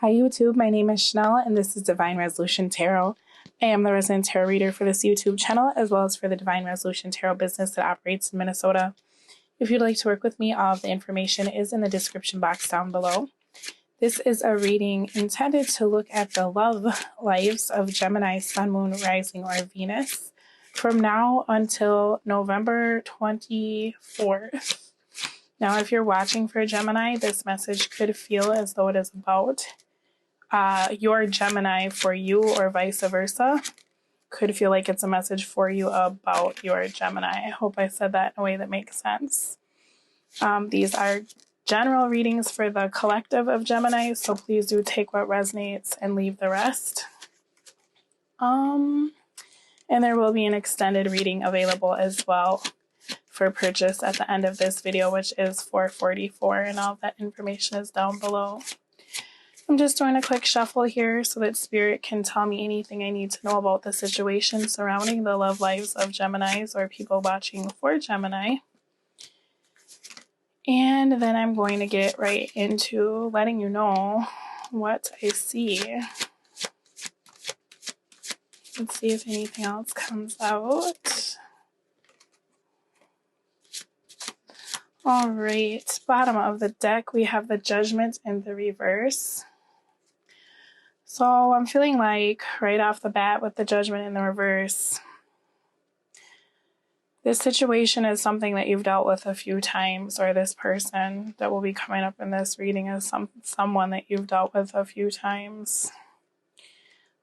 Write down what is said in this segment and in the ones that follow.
Hi YouTube, my name is Chanel and this is Divine Resolution Tarot. I am the resident tarot reader for this YouTube channel as well as for the Divine Resolution Tarot business that operates in Minnesota. If you'd like to work with me, all of the information is in the description box down below. This is a reading intended to look at the love lives of Gemini, Sun, Moon, Rising, or Venus from now until November 24th. Now, if you're watching for Gemini, this message could feel as though it is about your Gemini for you or vice versa. Could feel like it's a message for you about your Gemini. I hope I said that in a way that makes sense. These are general readings for the collective of Gemini, so please do take what resonates and leave the rest. And there will be an extended reading available as well for purchase at the end of this video, which is $444, and all that information is down below. I'm just doing a quick shuffle here so that Spirit can tell me anything I need to know about the situation surrounding the love lives of Geminis or people watching for Gemini. And then I'm going to get right into letting you know what I see. Let's see if anything else comes out. All right, bottom of the deck, we have the Judgment in the reverse. So I'm feeling like right off the bat with the Judgment in the reverse, this situation is something that you've dealt with a few times, or this person that will be coming up in this reading is someone that you've dealt with a few times.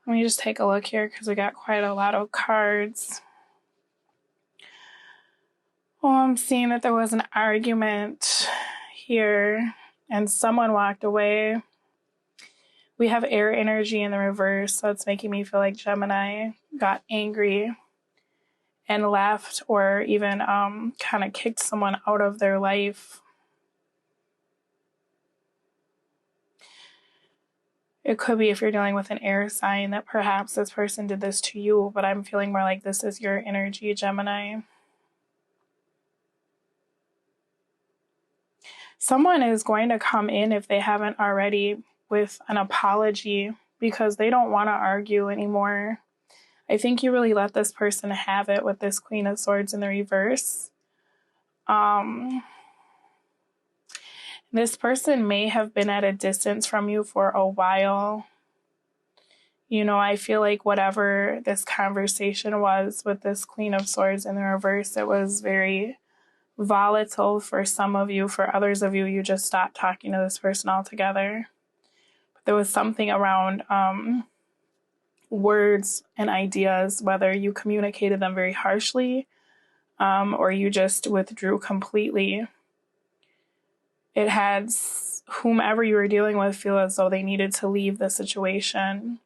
Let me just take a look here because we got quite a lot of cards. Oh, I'm seeing that there was an argument here and someone walked away. We have air energy in the reverse, so it's making me feel like Gemini got angry and left, or even kind of kicked someone out of their life. It could be, if you're dealing with an air sign, that perhaps this person did this to you, but I'm feeling more like this is your energy, Gemini. Someone is going to come in, if they haven't already, with an apology because they don't want to argue anymore. I think you really let this person have it with this Queen of Swords in the reverse. This person may have been at a distance from you for a while. You know, I feel like whatever this conversation was with this Queen of Swords in the reverse, it was very volatile for some of you. For others of you, you just stopped talking to this person altogether. But there was something around words and ideas, whether you communicated them very harshly or you just withdrew completely. It had whomever you were dealing with feel as though they needed to leave the situation,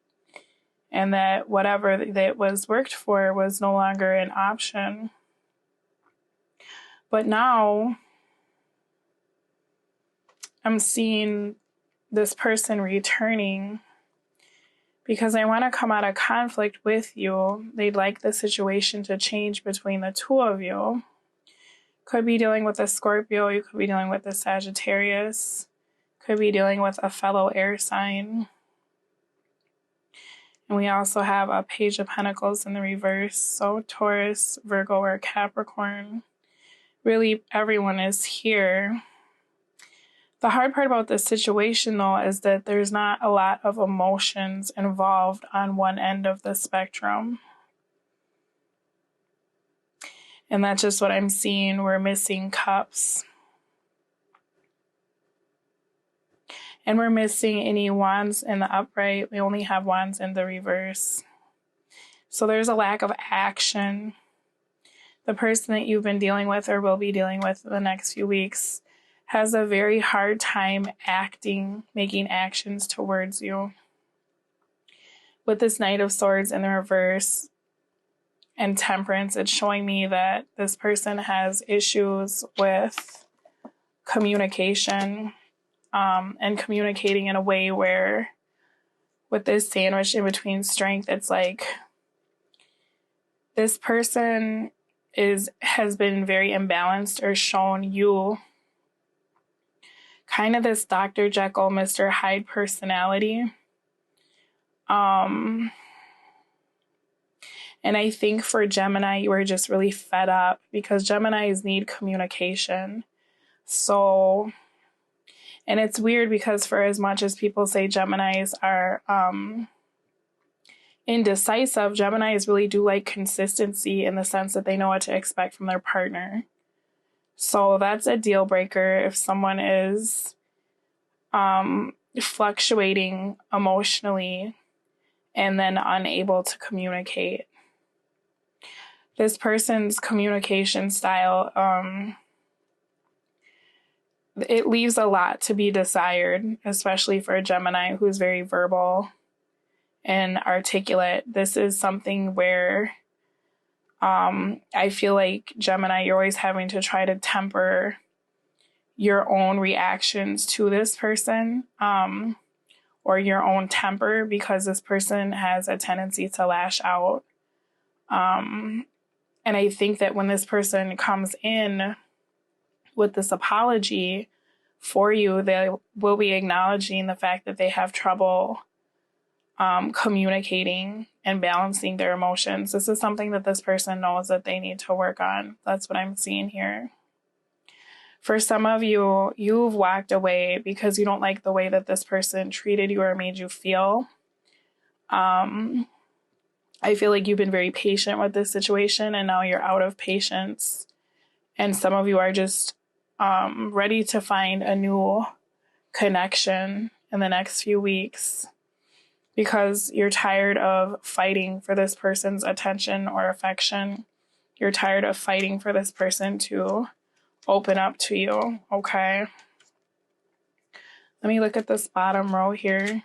and that whatever that was worked for was no longer an option. But now I'm seeing this person returning because they want to come out of conflict with you. They'd like the situation to change between the two of you. Could be dealing with a Scorpio, you could be dealing with a Sagittarius, could be dealing with a fellow air sign. And we also have a Page of Pentacles in the reverse, so Taurus, Virgo, or Capricorn. Really, everyone is here. The hard part about this situation, though, is that there's not a lot of emotions involved on one end of the spectrum. And that's just what I'm seeing. We're missing cups. And we're missing any wands in the upright. We only have wands in the reverse. So there's a lack of action. The person that you've been dealing with or will be dealing with in the next few weeks has a very hard time acting, making actions towards you. With this Knight of Swords in the reverse and Temperance, it's showing me that this person has issues with communication and communicating in a way where, with this sandwich in between Strength, it's like this person has been very imbalanced or shown you kind of this Dr. Jekyll, Mr. Hyde personality. And I think for Gemini, you are just really fed up because Geminis need communication. So, and it's weird because for as much as people say Geminis are indecisive, Geminis really do like consistency in the sense that they know what to expect from their partner. So that's a deal breaker if someone is fluctuating emotionally and then unable to communicate. This person's communication style, it leaves a lot to be desired, especially for a Gemini who's very verbal and articulate. This is something where I feel like Gemini, you're always having to try to temper your own reactions to this person or your own temper because this person has a tendency to lash out. And I think that when this person comes in with this apology for you, they will be acknowledging the fact that they have trouble communicating and balancing their emotions. This is something that this person knows that they need to work on. That's what I'm seeing here. For some of you, you've walked away because you don't like the way that this person treated you or made you feel. I feel like you've been very patient with this situation and now you're out of patience. And some of you are just ready to find a new connection in the next few weeks because you're tired of fighting for this person's attention or affection. You're tired of fighting for this person to open up to you, okay? Let me look at this bottom row here.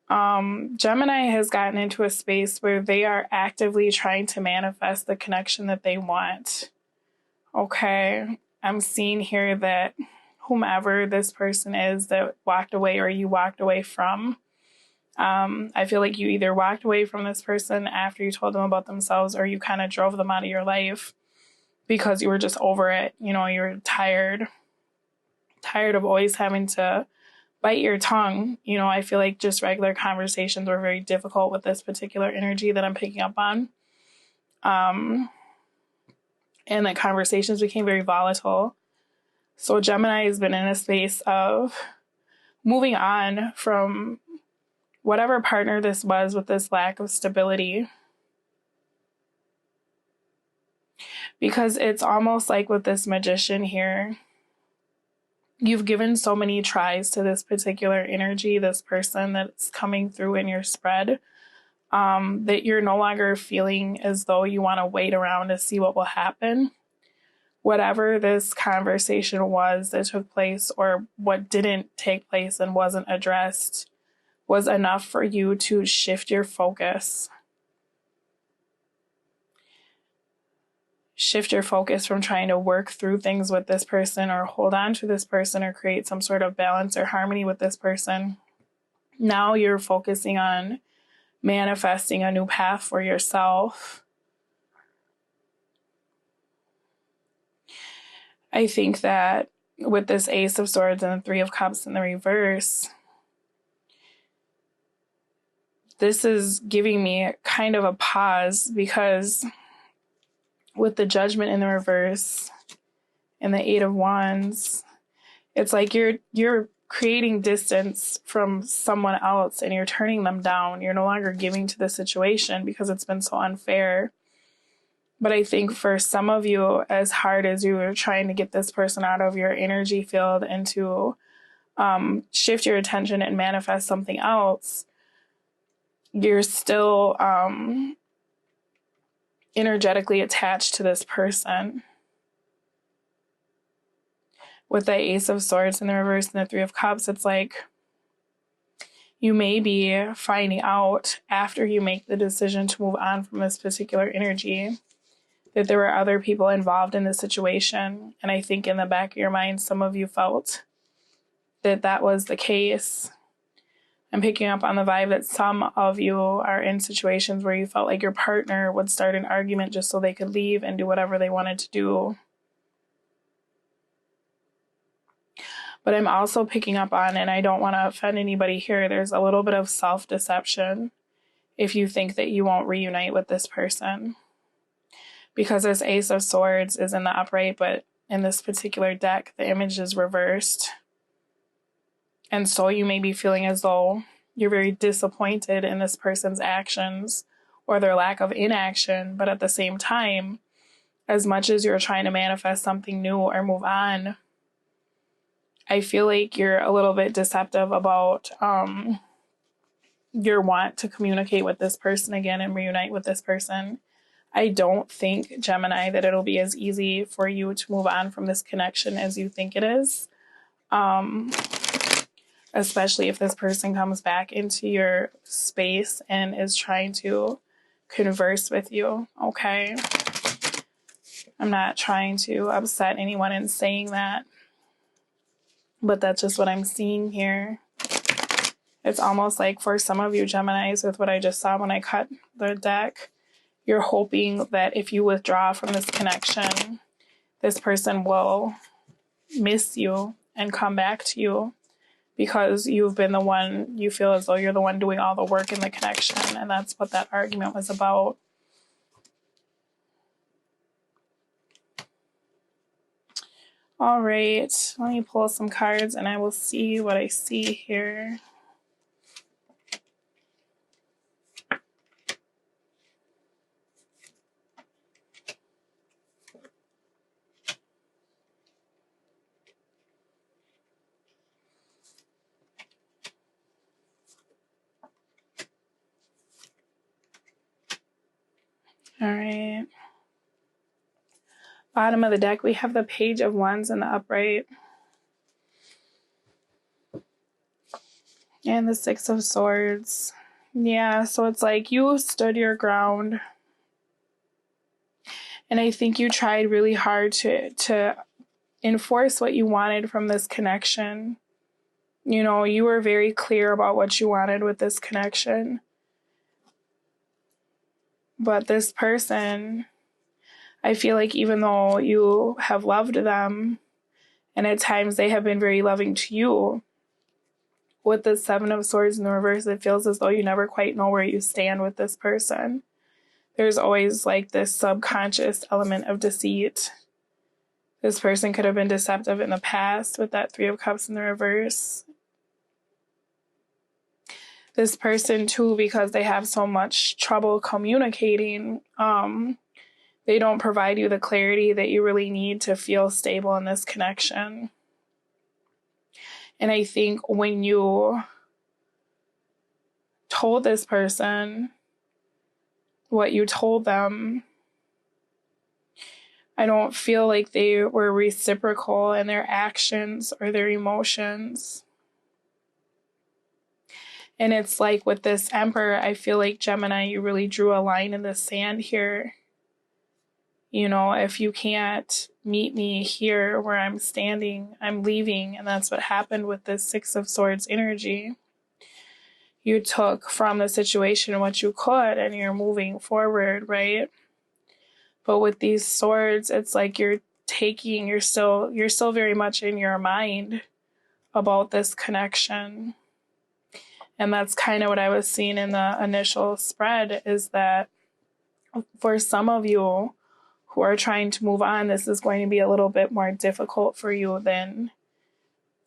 Gemini has gotten into a space where they are actively trying to manifest the connection that they want. Okay, I'm seeing here that whomever this person is that walked away or you walked away from, I feel like you either walked away from this person after you told them about themselves or you kind of drove them out of your life because you were just over it. You know, you were tired of always having to bite your tongue. You know, I feel like just regular conversations were very difficult with this particular energy that I'm picking up on. And that conversations became very volatile. So Gemini has been in a space of moving on from whatever partner this was with this lack of stability. Because it's almost like with this Magician here, you've given so many tries to this particular energy, this person that's coming through in your spread, that you're no longer feeling as though you want to wait around to see what will happen. Whatever this conversation was that took place or what didn't take place and wasn't addressed was enough for you to shift your focus. Shift your focus from trying to work through things with this person or hold on to this person or create some sort of balance or harmony with this person. Now you're focusing on manifesting a new path for yourself. I think that with this Ace of Swords and the Three of Cups in the reverse, this is giving me kind of a pause because with the Judgment in the reverse and the Eight of Wands, it's like you're creating distance from someone else and you're turning them down. You're no longer giving to the situation because it's been so unfair. But I think for some of you, as hard as you are trying to get this person out of your energy field and to shift your attention and manifest something else, you're still energetically attached to this person. With the Ace of Swords in the reverse and the Three of Cups, it's like you may be finding out after you make the decision to move on from this particular energy that there were other people involved in the situation. And I think in the back of your mind, some of you felt that that was the case. I'm picking up on the vibe that some of you are in situations where you felt like your partner would start an argument just so they could leave and do whatever they wanted to do. But I'm also picking up on, and I don't want to offend anybody here, there's a little bit of self-deception if you think that you won't reunite with this person. Because this Ace of Swords is in the upright, but in this particular deck, the image is reversed. And so you may be feeling as though you're very disappointed in this person's actions or their lack of inaction. But at the same time, as much as you're trying to manifest something new or move on, I feel like you're a little bit deceptive about your want to communicate with this person again and reunite with this person. I don't think, Gemini, that it'll be as easy for you to move on from this connection as you think it is. Especially if this person comes back into your space and is trying to converse with you, okay? I'm not trying to upset anyone in saying that, but that's just what I'm seeing here. It's almost like for some of you Geminis, with what I just saw when I cut the deck, you're hoping that if you withdraw from this connection, this person will miss you and come back to you because you've been the one, you feel as though you're the one doing all the work in the connection. And that's what that argument was about. All right, let me pull some cards and I will see what I see here. All right. Bottom of the deck, we have the Page of Wands in the upright. And the Six of Swords. Yeah, so it's like you stood your ground. And I think you tried really hard to enforce what you wanted from this connection. You know, you were very clear about what you wanted with this connection. But this person, I feel like even though you have loved them, and at times they have been very loving to you, with the Seven of Swords in the reverse, it feels as though you never quite know where you stand with this person. There's always like this subconscious element of deceit. This person could have been deceptive in the past with that Three of Cups in the reverse. This person too, because they have so much trouble communicating, they don't provide you the clarity that you really need to feel stable in this connection. And I think when you told this person what you told them, I don't feel like they were reciprocal in their actions or their emotions. And it's like with this Emperor, I feel like Gemini, you really drew a line in the sand here. You know, if you can't meet me here where I'm standing, I'm leaving. And that's what happened with this Six of Swords energy. You took from the situation what you could and you're moving forward, right? But with these swords, it's like you're still very much in your mind about this connection. And that's kind of what I was seeing in the initial spread, is that for some of you who are trying to move on, this is going to be a little bit more difficult for you than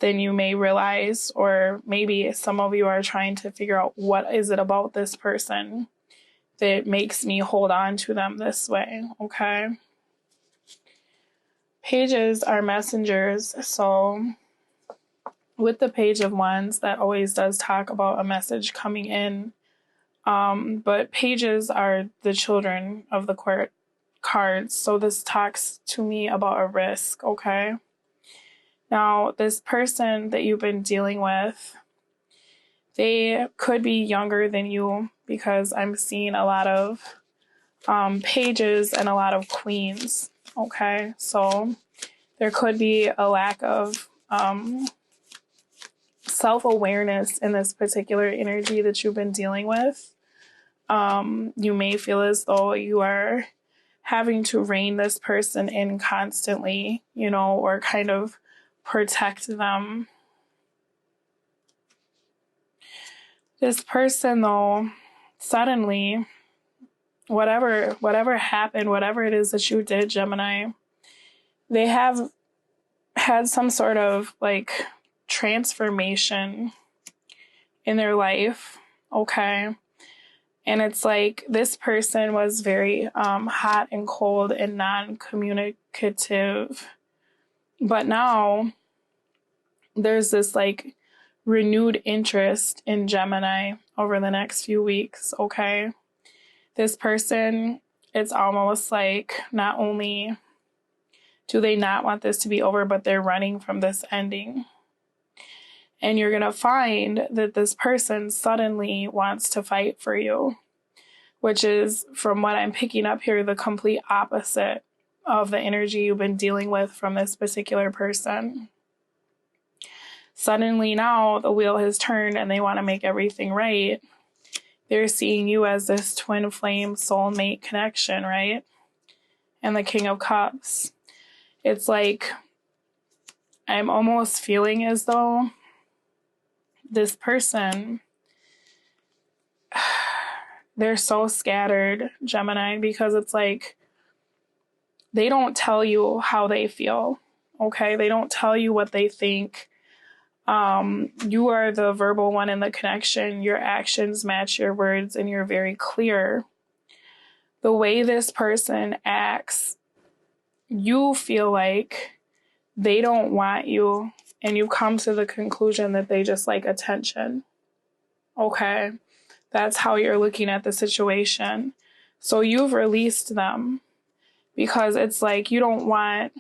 you may realize. Or maybe some of you are trying to figure out, what is it about this person that makes me hold on to them this way, okay? Pages are messengers, so with the Page of Wands, that always does talk about a message coming in. But pages are the children of the court cards. So this talks to me about a risk, okay? Now, this person that you've been dealing with, they could be younger than you, because I'm seeing a lot of pages and a lot of queens, okay? So there could be a lack of self-awareness in this particular energy that you've been dealing with. You may feel as though you are having to rein this person in constantly, you know, or kind of protect them. This person, though, suddenly, whatever happened, whatever it is that you did, Gemini, they have had some sort of like transformation in their life, okay? And it's like this person was very hot and cold and non-communicative. But now there's this like renewed interest in Gemini over the next few weeks, okay? This person, it's almost like not only do they not want this to be over, but they're running from this ending. And you're going to find that this person suddenly wants to fight for you, which is, from what I'm picking up here, the complete opposite of the energy you've been dealing with from this particular person. Suddenly now the wheel has turned and they want to make everything right. They're seeing you as this twin flame soulmate connection, right? And the King of Cups. It's like I'm almost feeling as though this person, they're so scattered, Gemini, because it's like they don't tell you how they feel, okay? They don't tell you what they think. You are the verbal one in the connection. Your actions match your words and you're very clear. The way this person acts, you feel like they don't want you, and you've come to the conclusion that they just like attention. Okay? That's how you're looking at the situation. So you've released them because it's like you don't want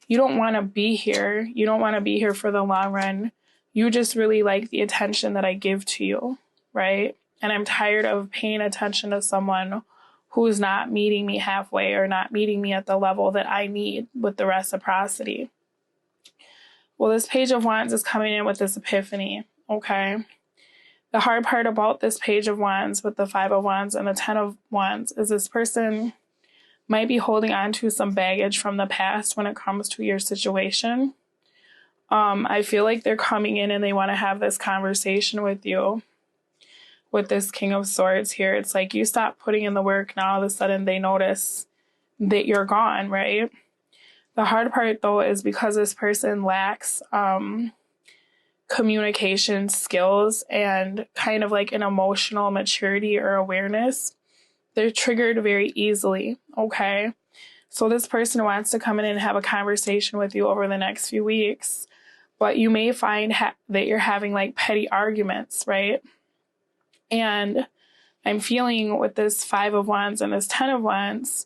to be here. You don't want to be here for the long run. You just really like the attention that I give to you, right? And I'm tired of paying attention to someone who's not meeting me halfway or not meeting me at the level that I need with the reciprocity. Well, this Page of Wands is coming in with this epiphany, okay? The hard part about this Page of Wands with the Five of Wands and the Ten of Wands is this person might be holding on to some baggage from the past when it comes to your situation. I feel like they're coming in and they want to have this conversation with you. With this King of Swords here, it's like you stop putting in the work, now all of a sudden they notice that you're gone, right? The hard part, though, is because this person lacks communication skills and kind of like an emotional maturity or awareness, they're triggered very easily, okay? So this person wants to come in and have a conversation with you over the next few weeks, but you may find that you're having like petty arguments, right? And I'm feeling with this Five of Wands and this Ten of Wands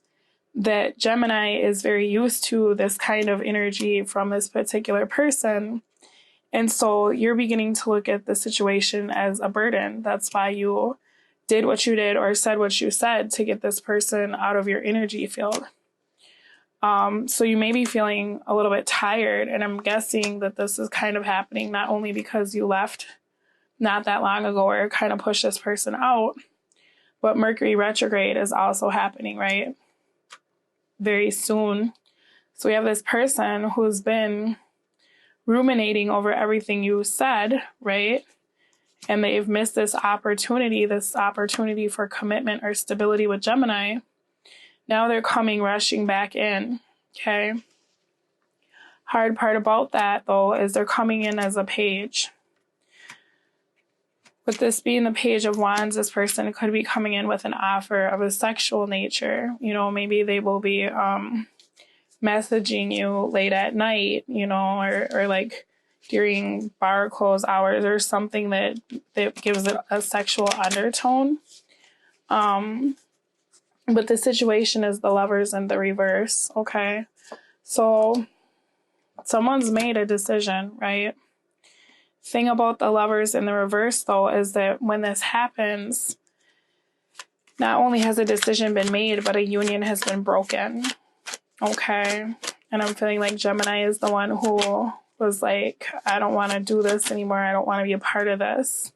that Gemini is very used to this kind of energy from this particular person. And so you're beginning to look at the situation as a burden. That's why you did what you did or said what you said to get this person out of your energy field. So you may be feeling a little bit tired, and I'm guessing that this is kind of happening not only because you left not that long ago or kind of pushed this person out, but Mercury retrograde is also happening, right? Very soon. So we have this person who's been ruminating over everything you said, right? And they've missed this opportunity for commitment or stability with Gemini. Now they're coming rushing back in, okay? Hard part about that, though, is they're coming in as a page. With this being the Page of Wands, this person could be coming in with an offer of a sexual nature. You know, maybe they will be messaging you late at night, you know, or like during bar close hours or something that gives it a sexual undertone. But the situation is the Lovers in the reverse, okay? So someone's made a decision, right? Thing about the Lovers in the reverse, though, is that when this happens, not only has a decision been made, but a union has been broken, okay? And I'm feeling like Gemini is the one who was like, I don't want to do this anymore. I don't want to be a part of this.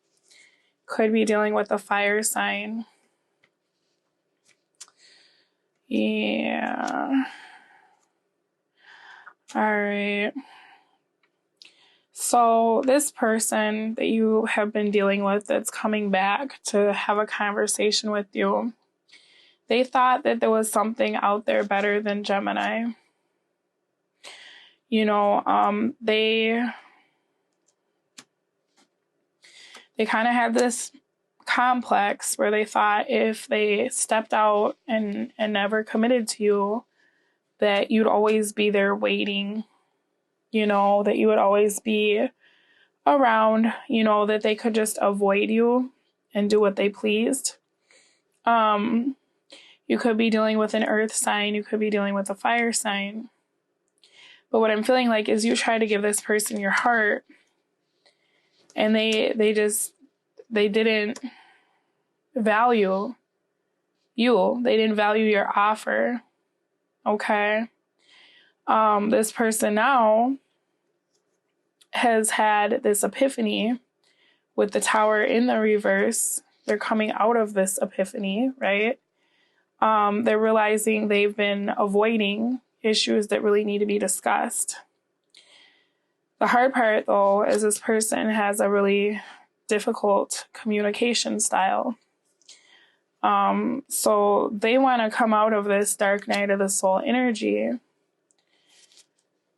Could be dealing with a fire sign. Yeah. All right. So this person that you have been dealing with that's coming back to have a conversation with you, they thought that there was something out there better than Gemini. You know, they kind of had this complex where they thought if they stepped out and never committed to you, that you'd always be there waiting, you know, that you would always be around, you know, that they could just avoid you and do what they pleased. You could be dealing with an earth sign, you could be dealing with a fire sign. But what I'm feeling like is you try to give this person your heart and they didn't value you. They didn't value your offer. Okay. This person now has had this epiphany with the Tower in the reverse. They're coming out of this epiphany, right? They're realizing they've been avoiding issues that really need to be discussed. The hard part, though, is this person has a really difficult communication style. So they want to come out of this dark night of the soul energy.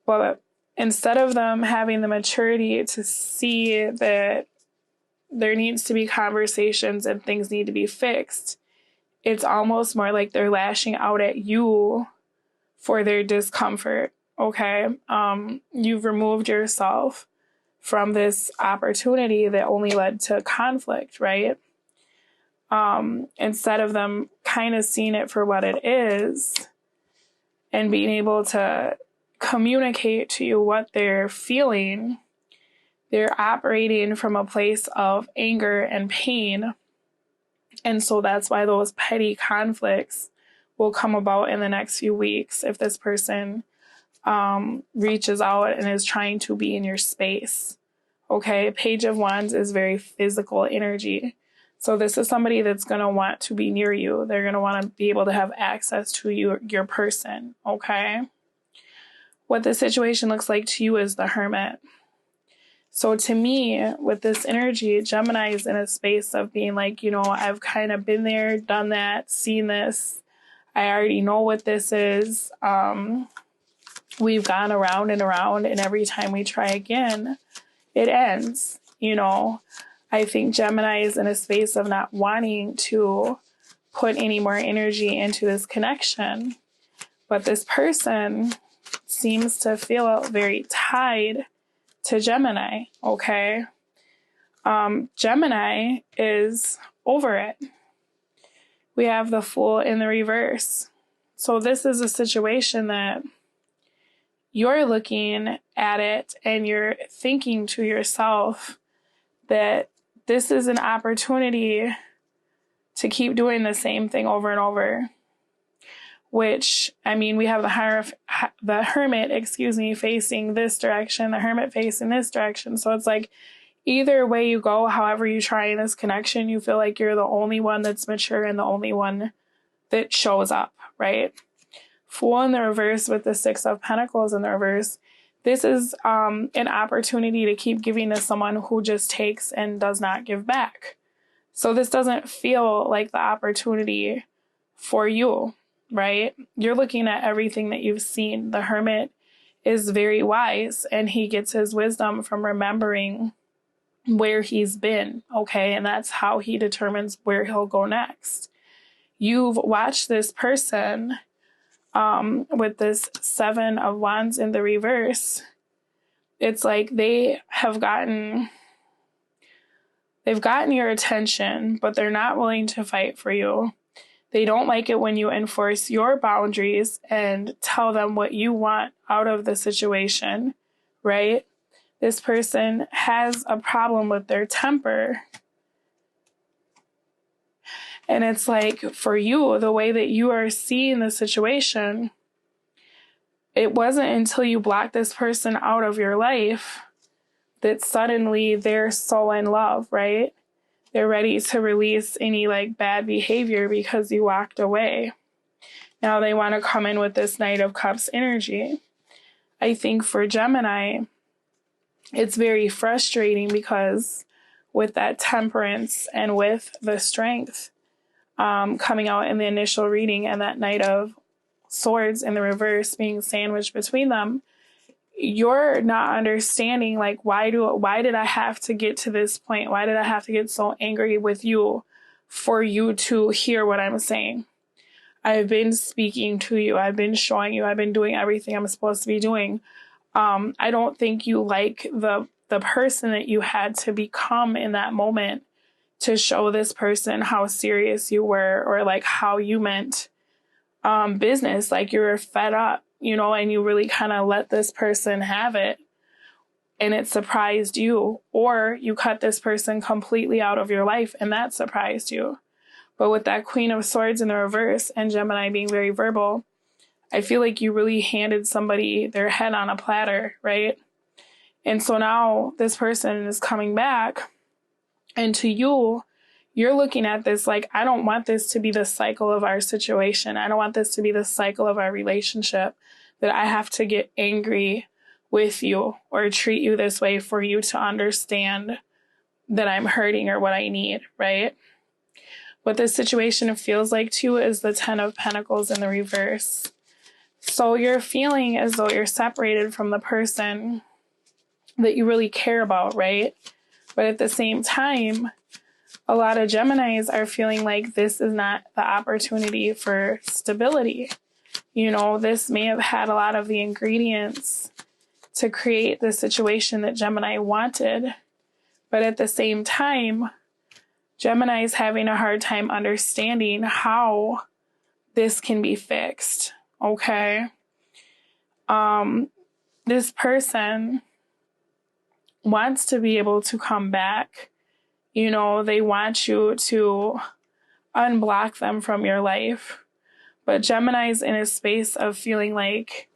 But instead of them having the maturity to see that there needs to be conversations and things need to be fixed, it's almost more like they're lashing out at you for their discomfort. Okay. You've removed yourself from this opportunity that only led to conflict, right? Instead of them kind of seeing it for what it is and being able to communicate to you what they're feeling, they're operating from a place of anger and pain. And so that's why those petty conflicts will come about in the next few weeks if this person reaches out and is trying to be in your space. Okay, Page of Wands is very physical energy. So this is somebody that's going to want to be near you. They're going to want to be able to have access to your person. Okay. What the situation looks like to you is the Hermit. So to me, with this energy, Gemini is in a space of being like, you know, I've kind of been there, done that, seen this. I already know what this is. We've gone around, and every time we try again, it ends. You know, I think Gemini is in a space of not wanting to put any more energy into this connection. But this person seems to feel very tied to Gemini, okay? Gemini is over it. We have the Fool in the reverse. So this is a situation that you're looking at it and you're thinking to yourself that this is an opportunity to keep doing the same thing over and over. Which, I mean, we have the Hermit, facing this direction, the Hermit facing this direction. So it's like either way you go, however you try in this connection, you feel like you're the only one that's mature and the only one that shows up, right? Fool in the reverse with the Six of Pentacles in the reverse. This is an opportunity to keep giving to someone who just takes and does not give back. So this doesn't feel like the opportunity for you, right? You're looking at everything that you've seen. The Hermit is very wise and he gets his wisdom from remembering where he's been, okay? And that's how he determines where he'll go next. You've watched this person with this Seven of Wands in the reverse. It's like they've gotten your attention, but they're not willing to fight for you. They don't like it when you enforce your boundaries and tell them what you want out of the situation, right? This person has a problem with their temper. And it's like, for you, the way that you are seeing the situation, it wasn't until you blocked this person out of your life that suddenly they're so in love, right? They're ready to release any like bad behavior because you walked away. Now they want to come in with this Knight of Cups energy. I think for Gemini, it's very frustrating because with that temperance and with the strength coming out in the initial reading and that Knight of Swords in the reverse being sandwiched between them, you're not understanding, like, why did I have to get to this point? Why did I have to get so angry with you for you to hear what I'm saying? I've been speaking to you. I've been showing you. I've been doing everything I'm supposed to be doing. I don't think you like the person that you had to become in that moment to show this person how serious you were, or like how you meant business. Like, you were fed up, and you really kind of let this person have it, and it surprised you. Or you cut this person completely out of your life, and that surprised you. But with that Queen of Swords in the reverse and Gemini being very verbal, I feel like you really handed somebody their head on a platter, right? And so now this person is coming back, and to you, you're looking at this like, I don't want this to be the cycle of our situation. I don't want this to be the cycle of our relationship, that I have to get angry with you or treat you this way for you to understand that I'm hurting or what I need, right? What this situation feels like to you is the Ten of Pentacles in the reverse. So you're feeling as though you're separated from the person that you really care about, right? But at the same time, a lot of Geminis are feeling like this is not the opportunity for stability. This may have had a lot of the ingredients to create the situation that Gemini wanted. But at the same time, Gemini is having a hard time understanding how this can be fixed, okay? This person wants to be able to come back. They want you to unblock them from your life. But Gemini's in a space of feeling like,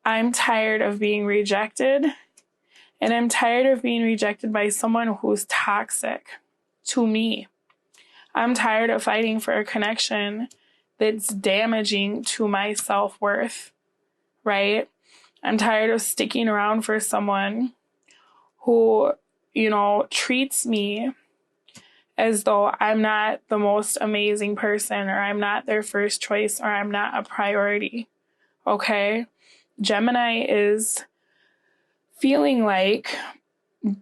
I'm tired of being rejected, and I'm tired of being rejected by someone who's toxic to me. I'm tired of fighting for a connection that's damaging to my self-worth, right? I'm tired of sticking around for someone who, treats me as though I'm not the most amazing person, or I'm not their first choice, or I'm not a priority, okay? Gemini is feeling like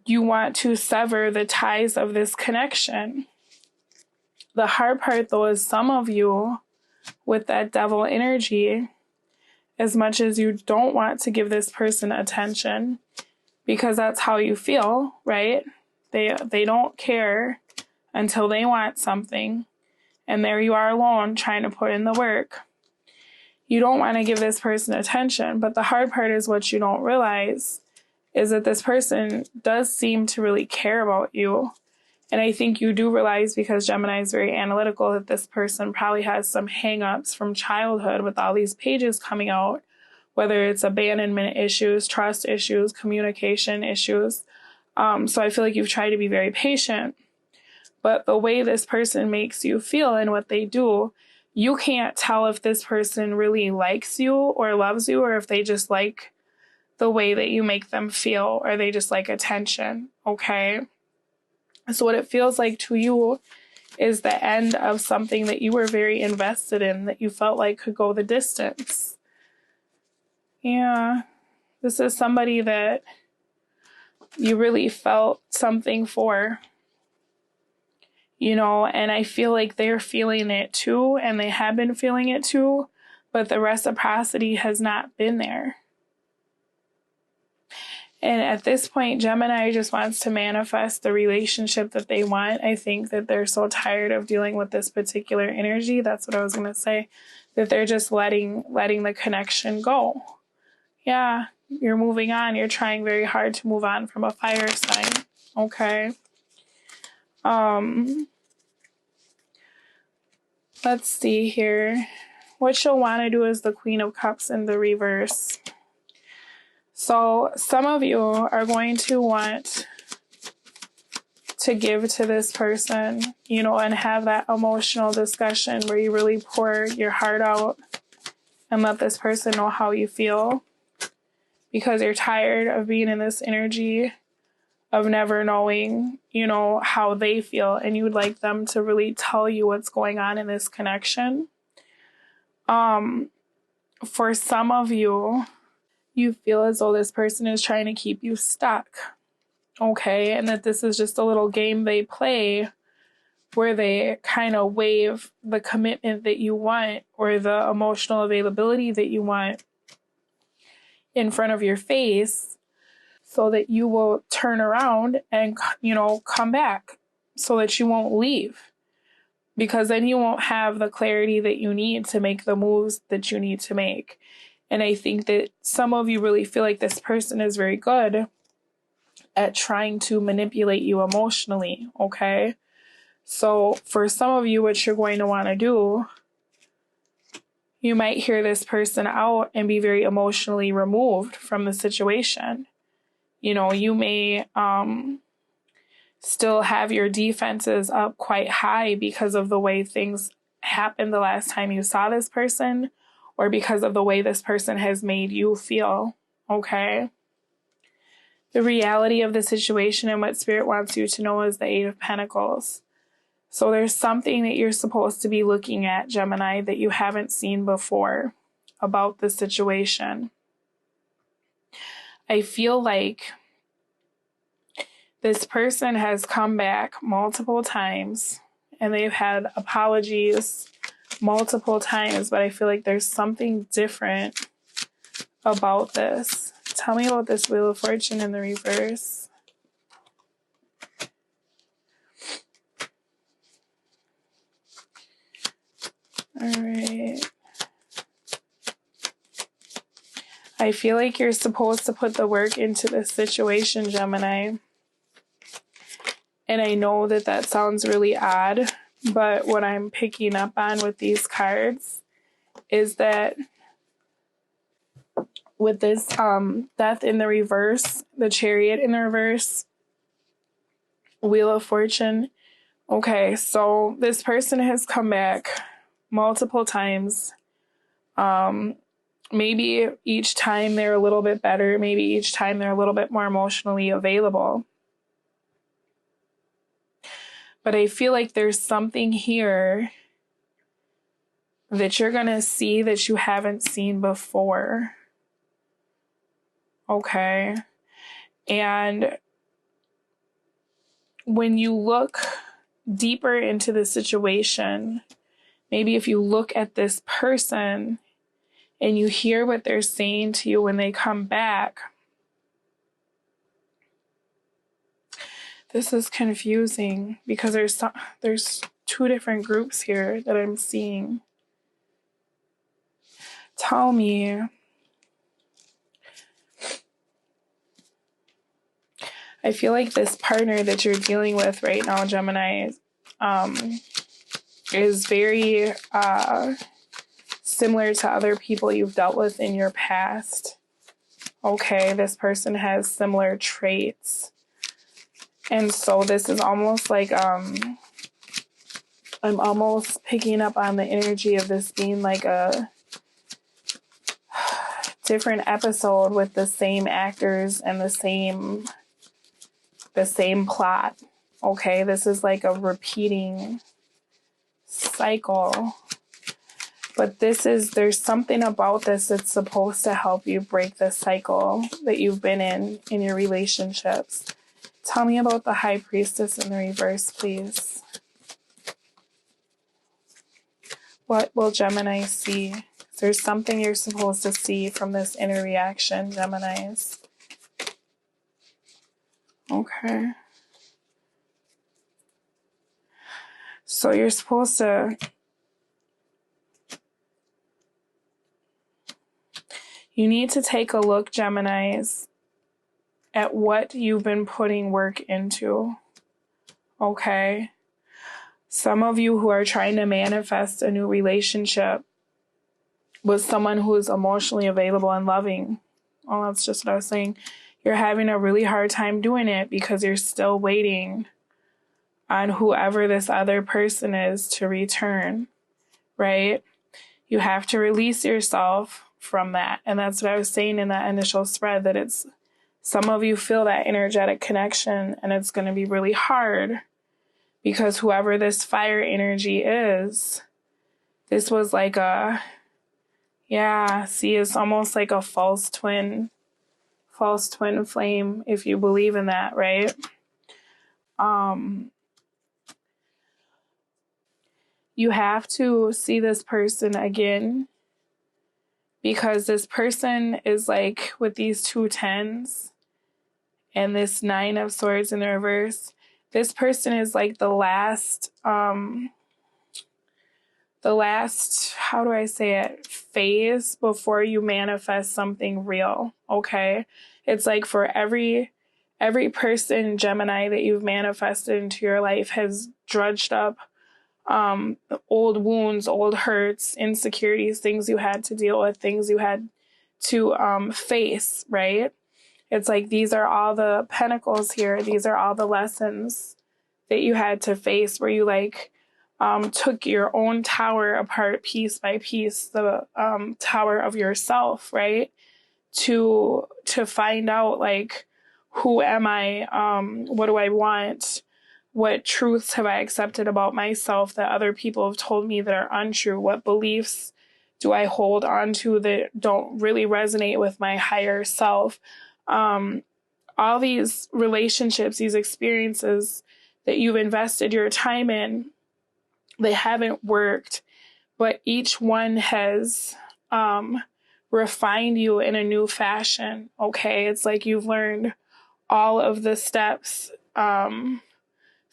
you want to sever the ties of this connection. The hard part, though, is some of you with that devil energy, as much as you don't want to give this person attention, because that's how you feel, right? They don't care until they want something, and there you are alone trying to put in the work. You don't want to give this person attention, but the hard part is what you don't realize is that this person does seem to really care about you. And I think you do realize, because Gemini is very analytical, that this person probably has some hang-ups from childhood with all these pages coming out, whether it's abandonment issues, trust issues, communication issues. So I feel like you've tried to be very patient. But the way this person makes you feel and what they do, you can't tell if this person really likes you or loves you, or if they just like the way that you make them feel, or they just like attention, okay? So what it feels like to you is the end of something that you were very invested in, that you felt like could go the distance. Yeah, this is somebody that you really felt something for. And I feel like they're feeling it too, and they have been feeling it too, but the reciprocity has not been there. And at this point, Gemini just wants to manifest the relationship that they want. I think that they're so tired of dealing with this particular energy. That's what I was going to say, that they're just letting the connection go. Yeah, you're moving on. You're trying very hard to move on from a fire sign. Okay. Let's see here. What you'll want to do is the Queen of Cups in the reverse. So some of you are going to want to give to this person, and have that emotional discussion where you really pour your heart out and let this person know how you feel. because you're tired of being in this energy of never knowing, how they feel, and you would like them to really tell you what's going on in this connection. For some of you, you feel as though this person is trying to keep you stuck, okay? And that this is just a little game they play where they kind of waive the commitment that you want or the emotional availability that you want in front of your face so that you will turn around and, come back so that you won't leave. Because then you won't have the clarity that you need to make the moves that you need to make. And I think that some of you really feel like this person is very good at trying to manipulate you emotionally, okay? So for some of you, what you're going to want to do, you might hear this person out and be very emotionally removed from the situation. You may still have your defenses up quite high because of the way things happened the last time you saw this person, or because of the way this person has made you feel, okay? The reality of the situation and what Spirit wants you to know is the Eight of Pentacles. So there's something that you're supposed to be looking at, Gemini, that you haven't seen before about the situation. I feel like this person has come back multiple times and they've had apologies multiple times, but I feel like there's something different about this. Tell me about this Wheel of Fortune in the reverse. All right. I feel like you're supposed to put the work into this situation, Gemini. And I know that sounds really odd, but what I'm picking up on with these cards is that with this Death in the reverse, the Chariot in the reverse, Wheel of Fortune. Okay, so this person has come back multiple times. Maybe each time they're a little bit better. Maybe each time they're a little bit more emotionally available. But I feel like there's something here that you're going to see that you haven't seen before. Okay. And when you look deeper into the situation, maybe if you look at this person and you hear what they're saying to you when they come back, this is confusing because there's two different groups here that I'm seeing. Tell me, I feel like this partner that you're dealing with right now, Gemini, is very similar to other people you've dealt with in your past. Okay, this person has similar traits. And so this is almost like, I'm almost picking up on the energy of this being like a different episode with the same actors and the same plot. Okay, this is like a repeating cycle. But there's something about this that's supposed to help you break the cycle that you've been in your relationships. Tell me about the High Priestess in the reverse, please. What will Gemini see? There's something you're supposed to see from this inner reaction, Geminis. Okay. So you're supposed to... You need to take a look, Geminis, at what you've been putting work into. Okay? Some of you who are trying to manifest a new relationship with someone who is emotionally available and loving. Oh, that's just what I was saying. You're having a really hard time doing it because you're still waiting on whoever this other person is to return, right? You have to release yourself from that. And that's what I was saying in that initial spread, that it's, some of you feel that energetic connection, and it's going to be really hard because whoever this fire energy is, this was like a, yeah, see, it's almost like a false twin flame, if you believe in that, right? You have to see this person again, because this person is like, with these 2 10s and this 9 of swords in the reverse, this person is like the last, how do I say it, phase before you manifest something real, okay? It's like for every person, Gemini, that you've manifested into your life has drudged up old wounds, old hurts, insecurities, things you had to deal with, things you had to face, right? It's like, these are all the pentacles here. These are all the lessons that you had to face, where you like took your own tower apart piece by piece, the tower of yourself, right? To find out, like, who am I? What do I want? What truths have I accepted about myself that other people have told me that are untrue? What beliefs do I hold on to that don't really resonate with my higher self? All these relationships, these experiences that you've invested your time in, they haven't worked, but each one has refined you in a new fashion, okay? It's like you've learned all of the steps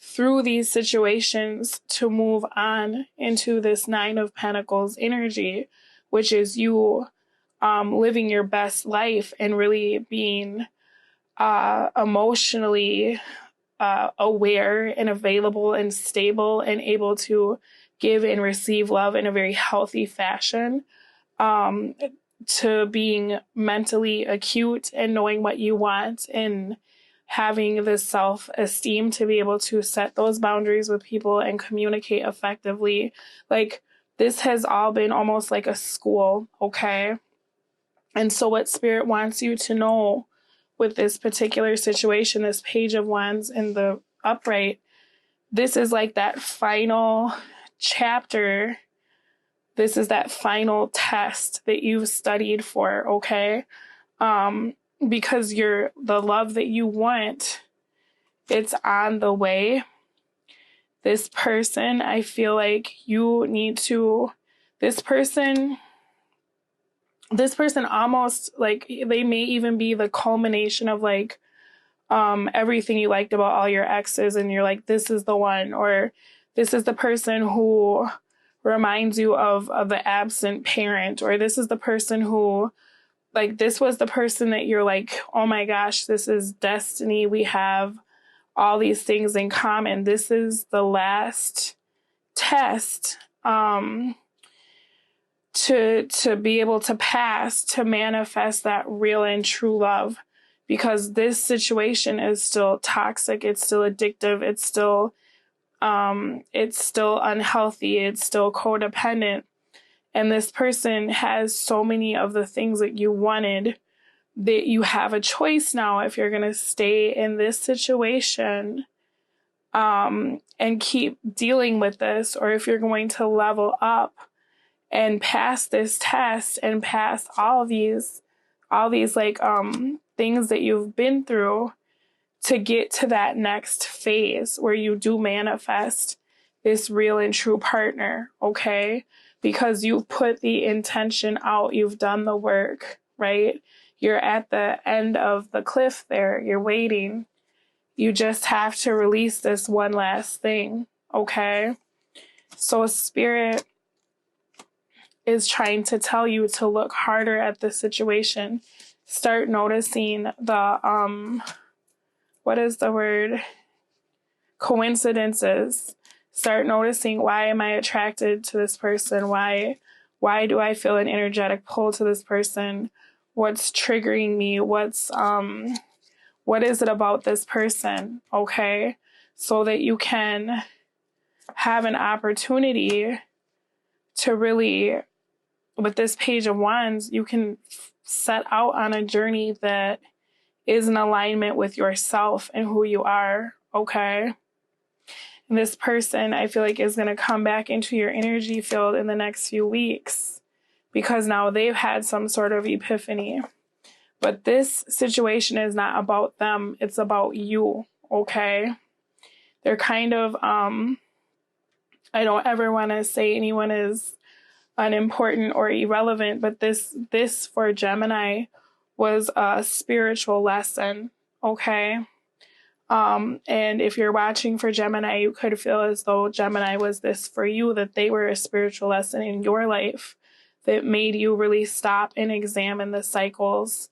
through these situations to move on into this 9 of Pentacles energy, which is you living your best life and really being emotionally aware and available and stable and able to give and receive love in a very healthy fashion, to being mentally acute and knowing what you want and having the self-esteem to be able to set those boundaries with people and communicate effectively. Like, this has all been almost like a school, okay? And so what Spirit wants you to know with this particular situation, this Page of Wands in the upright, this is like that final chapter. This is that final test that you've studied for, okay? Because the love that you want, it's on the way. This person, I feel like you need to, this person almost, like, they may even be the culmination of like everything you liked about all your exes, and you're like, this is the one. Or this is the person who reminds you of the absent parent, or this is the person who, like, this was the person that you're like, oh my gosh, this is destiny. We have all these things in common. This is the last test to be able to pass, to manifest that real and true love. Because this situation is still toxic, it's still addictive, it's still unhealthy, it's still codependent. And this person has so many of the things that you wanted, that you have a choice now if you're going to stay in this situation and keep dealing with this, or if you're going to level up and pass this test and pass all these like things that you've been through to get to that next phase where you do manifest this real and true partner, okay? Because you've put the intention out, you've done the work, right? You're at the end of the cliff there, you're waiting. You just have to release this one last thing, okay? So Spirit is trying to tell you to look harder at the situation. Start noticing the, what is the word? Coincidences. Start noticing, why am I attracted to this person? Why do I feel an energetic pull to this person? What's triggering me? What is it about this person? Okay? So that you can have an opportunity to really with this Page of Wands, you can set out on a journey that is in alignment with yourself and who you are, okay? And this person, I feel like, is going to come back into your energy field in the next few weeks because now they've had some sort of epiphany. But this situation is not about them. It's about you, okay? They're kind of, I don't ever want to say anyone is unimportant or irrelevant, but this for Gemini was a spiritual lesson, okay? And if you're watching for Gemini, you could feel as though Gemini was this for you, that they were a spiritual lesson in your life that made you really stop and examine the cycles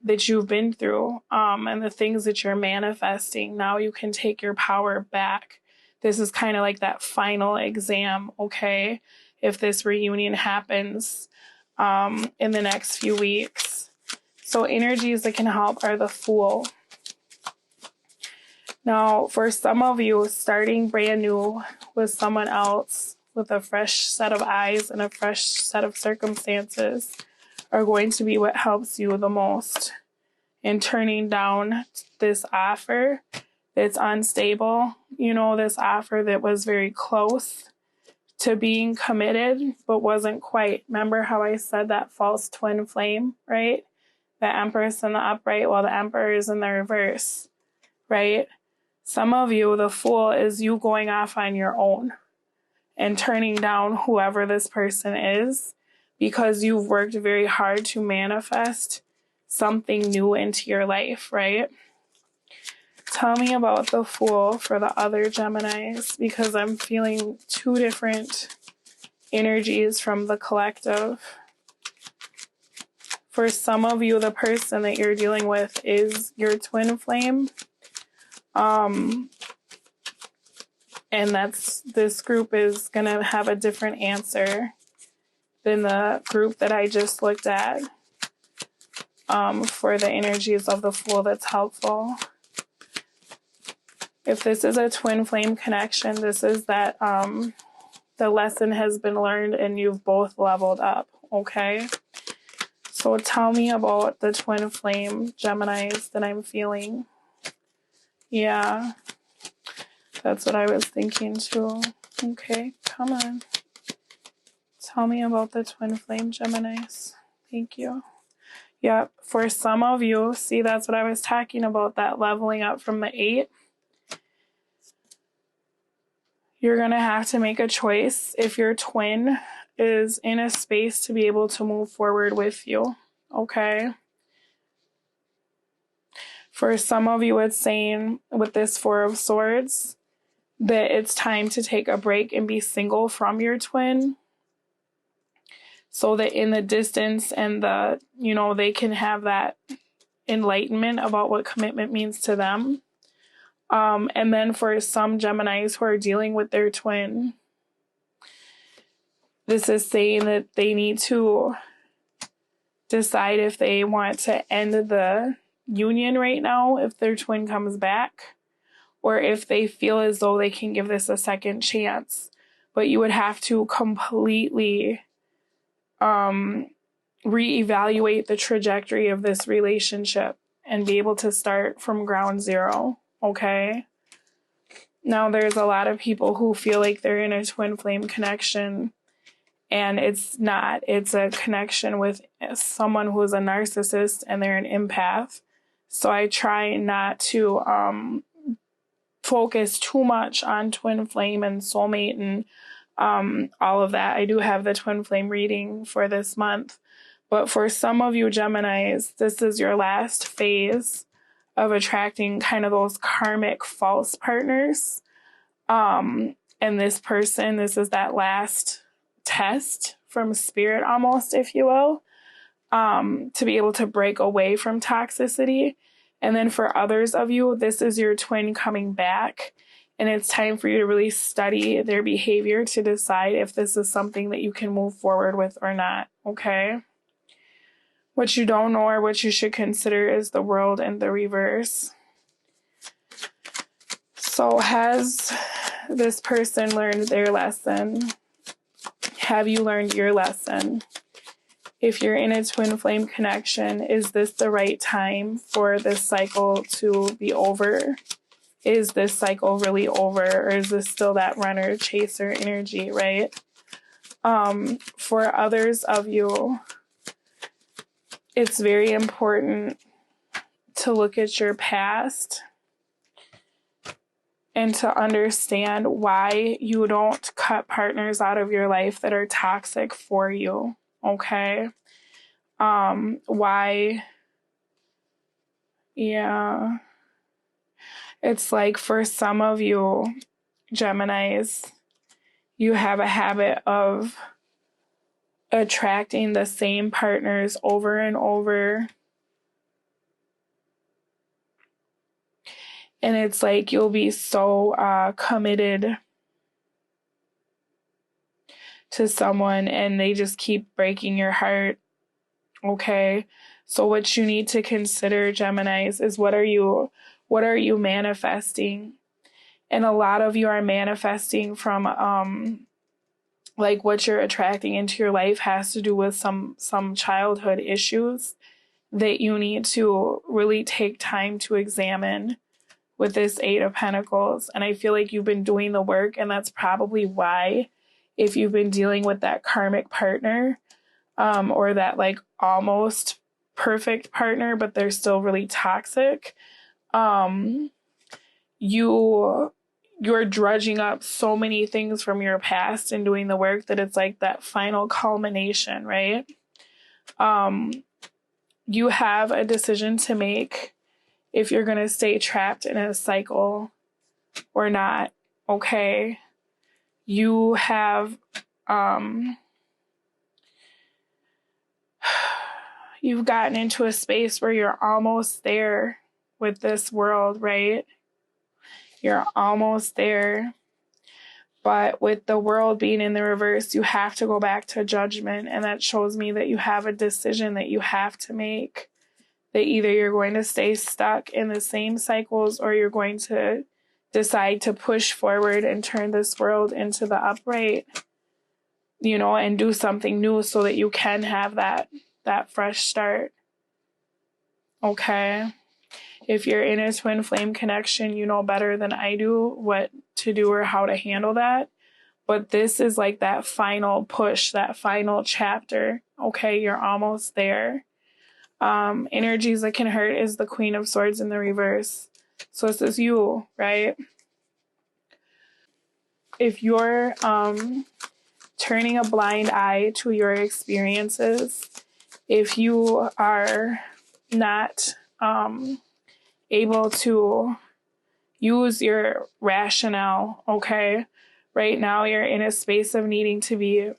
that you've been through, and the things that you're manifesting. Now you can take your power back. This is kind of like that final exam, okay? If this reunion happens in the next few weeks. So energies that can help are the Fool. Now, for some of you, starting brand new with someone else with a fresh set of eyes and a fresh set of circumstances are going to be what helps you the most in turning down this offer that's unstable. You know, this offer that was very close to being committed but wasn't quite. Remember how I said that false twin flame, right? The Empress in the upright while the Emperor is in the reverse, right? Some of you, the Fool is you going off on your own and turning down whoever this person is because you've worked very hard to manifest something new into your life, right? Tell me about the Fool for the other Geminis, because I'm feeling two different energies from the collective. For some of you, the person that you're dealing with is your twin flame. And this group is going to have a different answer than the group that I just looked at for the energies of the Fool that's helpful. If this is a twin flame connection, this is that the lesson has been learned and you've both leveled up, okay? So tell me about the twin flame Geminis that I'm feeling. Yeah, that's what I was thinking too. Okay, come on. Tell me about the twin flame Geminis. Thank you. Yep, for some of you, see, that's what I was talking about, that leveling up from the 8. You're going to have to make a choice if your twin is in a space to be able to move forward with you, okay? For some of you, it's saying with this 4 of Swords that it's time to take a break and be single from your twin so that in the distance and the, you know, they can have that enlightenment about what commitment means to them. And then for some Geminis who are dealing with their twin, this is saying that they need to decide if they want to end the union right now, if their twin comes back, or if they feel as though they can give this a second chance. But you would have to completely reevaluate the trajectory of this relationship and be able to start from ground zero, okay? Now, there's a lot of people who feel like they're in a twin flame connection, and it's not. It's a connection with someone who is a narcissist and they're an empath. So I try not to focus too much on twin flame and soulmate and all of that. I do have the twin flame reading for this month. But for some of you Geminis, this is your last phase of attracting kind of those karmic false partners. And this person, this is that last test from spirit almost, if you will, to be able to break away from toxicity. And then for others of you, this is your twin coming back. And it's time for you to really study their behavior to decide if this is something that you can move forward with or not, okay? What you don't know or what you should consider is the World in the reverse. So has this person learned their lesson? Have you learned your lesson? If you're in a twin flame connection, is this the right time for this cycle to be over? Is this cycle really over, or is this still that runner chaser energy, right? For others of you, it's very important to look at your past and to understand why you don't cut partners out of your life that are toxic for you, okay? Why, yeah. It's like for some of you, Geminis, you have a habit of attracting the same partners over and over. And it's like you'll be so committed to someone and they just keep breaking your heart. Okay? So what you need to consider, Geminis, is what are you manifesting? And a lot of you are manifesting from like what you're attracting into your life has to do with some childhood issues that you need to really take time to examine with this Eight of Pentacles. And I feel like you've been doing the work, and that's probably why, if you've been dealing with that karmic partner, or that like almost perfect partner, but they're still really toxic, you're drudging up so many things from your past and doing the work that it's like that final culmination, right? You have a decision to make if you're going to stay trapped in a cycle or not, okay? You have, you've gotten into a space where you're almost there with this world, right? You're almost there. But with the world being in the reverse, you have to go back to judgment. And that shows me that you have a decision that you have to make. That either you're going to stay stuck in the same cycles or you're going to decide to push forward and turn this world into the upright, you know, and do something new so that you can have that fresh start. Okay? If you're in a twin flame connection, you know better than I do what to do or how to handle that. But this is like that final push, that final chapter. Okay, you're almost there. Energies that can hurt is the Queen of Swords in the reverse. So this is you, right? If you're turning a blind eye to your experiences, if you are not able to use your rationale, okay? Right now you're in a space of needing to be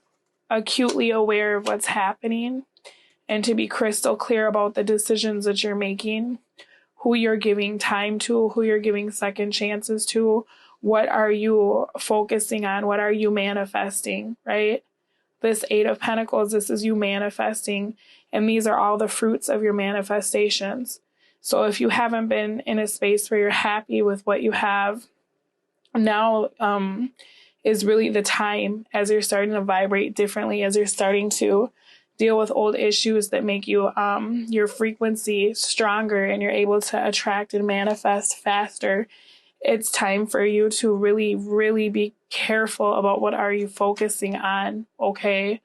acutely aware of what's happening and to be crystal clear about the decisions that you're making, who you're giving time to, who you're giving second chances to, what are you focusing on, what are you manifesting, right? This Eight of Pentacles, this is you manifesting, and these are all the fruits of your manifestations. So if you haven't been in a space where you're happy with what you have, now is really the time, as you're starting to vibrate differently, as you're starting to deal with old issues that make you your frequency stronger and you're able to attract and manifest faster. It's time for you to really, really be careful about what are you focusing on, okay?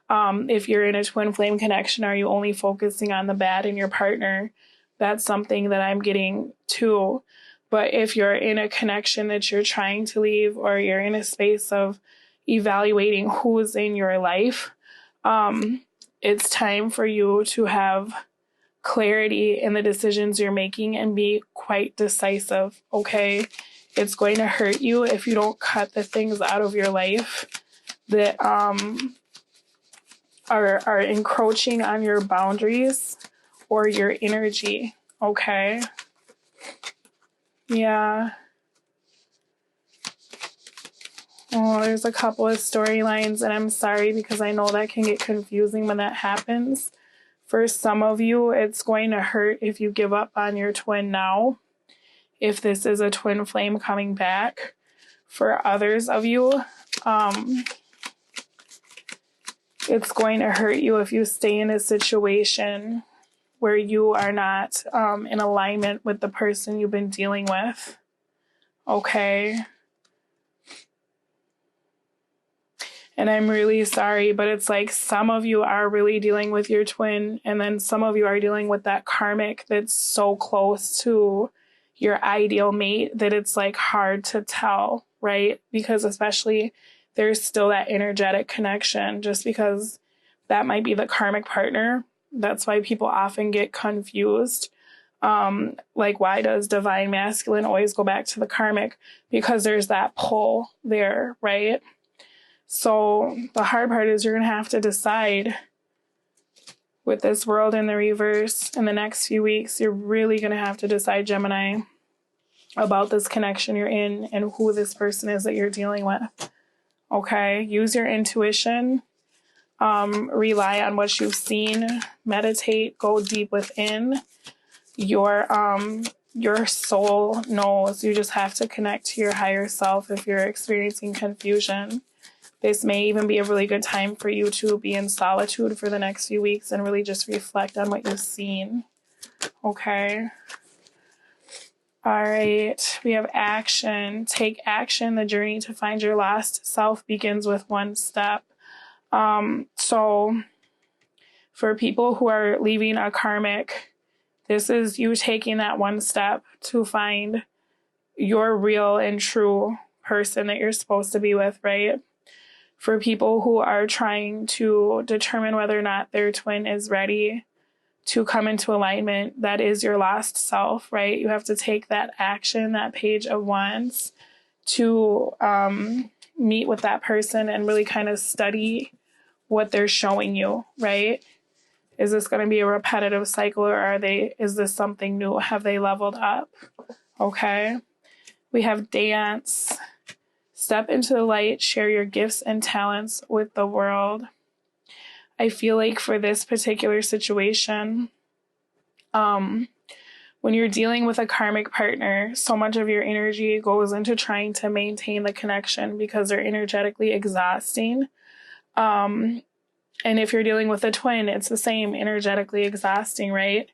If you're in a twin flame connection, are you only focusing on the bad in your partner? That's something that I'm getting to. But if you're in a connection that you're trying to leave, or you're in a space of evaluating who's in your life, it's time for you to have clarity in the decisions you're making and be quite decisive, okay? It's going to hurt you if you don't cut the things out of your life that are encroaching on your boundaries or your energy, okay? Yeah. Oh, there's a couple of storylines, and I'm sorry because I know that can get confusing when that happens. For some of you, it's going to hurt if you give up on your twin now, if this is a twin flame coming back. For others of you, It's going to hurt you if you stay in a situation where you are not in alignment with the person you've been dealing with. Okay? And I'm really sorry, but it's like some of you are really dealing with your twin, and then some of you are dealing with that karmic that's so close to your ideal mate that it's like hard to tell, right? Because especially there's still that energetic connection, just because that might be the karmic partner. That's why people often get confused. Like, why does divine masculine always go back to the karmic? Because there's that pull there, right? So the hard part is you're going to have to decide with this world in the reverse in the next few weeks. You're really going to have to decide, Gemini, about this connection you're in and who this person is that you're dealing with. Okay? Use your intuition. Rely on what you've seen. Meditate. Go deep within. Your soul knows. You just have to connect to your higher self if you're experiencing confusion. This may even be a really good time for you to be in solitude for the next few weeks and really just reflect on what you've seen. Okay. All right. We have action. Take action. The journey to find your lost self begins with one step. So for people who are leaving a karmic, this is you taking that one step to find your real and true person that you're supposed to be with, right? For people who are trying to determine whether or not their twin is ready to come into alignment, that is your lost self, right? You have to take that action, that page of wands, to meet with that person and really kind of study what they're showing you, right? Is this going to be a repetitive cycle, or is this something new? Have they leveled up? Okay. We have dance. Step into the light, share your gifts and talents with the world. I feel like for this particular situation, when you're dealing with a karmic partner, so much of your energy goes into trying to maintain the connection because they're energetically exhausting. And if you're dealing with a twin, it's the same, energetically exhausting, right?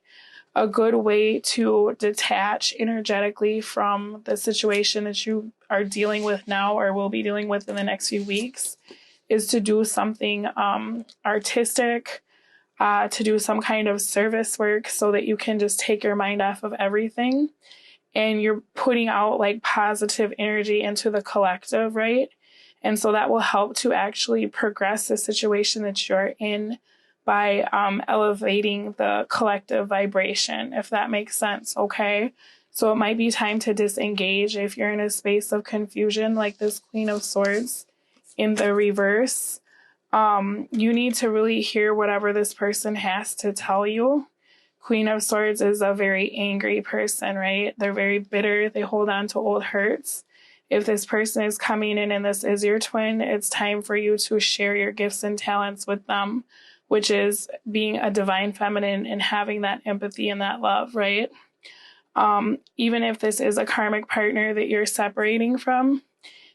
A good way to detach energetically from the situation that you are dealing with now or will be dealing with in the next few weeks is to do something artistic, to do some kind of service work so that you can just take your mind off of everything and you're putting out like positive energy into the collective, right? And so that will help to actually progress the situation that you're in by elevating the collective vibration, if that makes sense, okay? So it might be time to disengage if you're in a space of confusion, like this Queen of Swords in the reverse. You need to really hear whatever this person has to tell you. Queen of Swords is a very angry person, right? They're very bitter. They hold on to old hurts. If this person is coming in and this is your twin, it's time for you to share your gifts and talents with them, which is being a divine feminine and having that empathy and that love, right? Even if this is a karmic partner that you're separating from,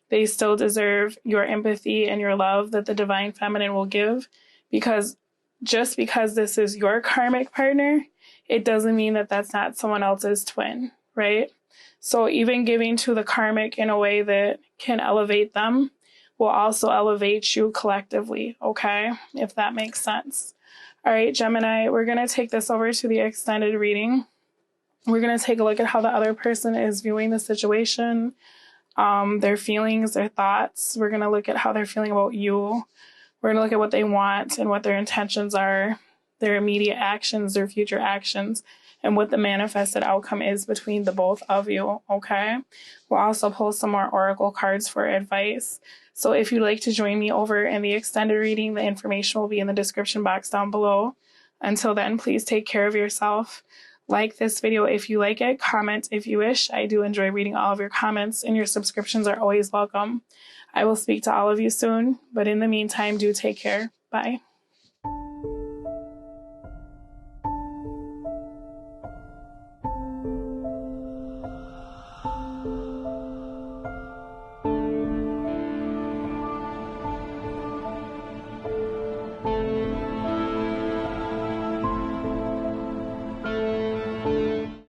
they still deserve your empathy and your love that the divine feminine will give, because just because this is your karmic partner, it doesn't mean that that's not someone else's twin, right? So even giving to the karmic in a way that can elevate them will also elevate you collectively, okay? If that makes sense. All right, Gemini, we're going to take this over to the extended reading. We're going to take a look at how the other person is viewing the situation, their feelings, their thoughts. We're going to look at how they're feeling about you. We're going to look at what they want and what their intentions are, their immediate actions, their future actions, and what the manifested outcome is between the both of you, okay? We'll also pull some more oracle cards for advice. So if you'd like to join me over in the extended reading, the information will be in the description box down below. Until then, please take care of yourself. Like this video if you like it, comment if you wish. I do enjoy reading all of your comments, and your subscriptions are always welcome. I will speak to all of you soon, but in the meantime, do take care. Bye.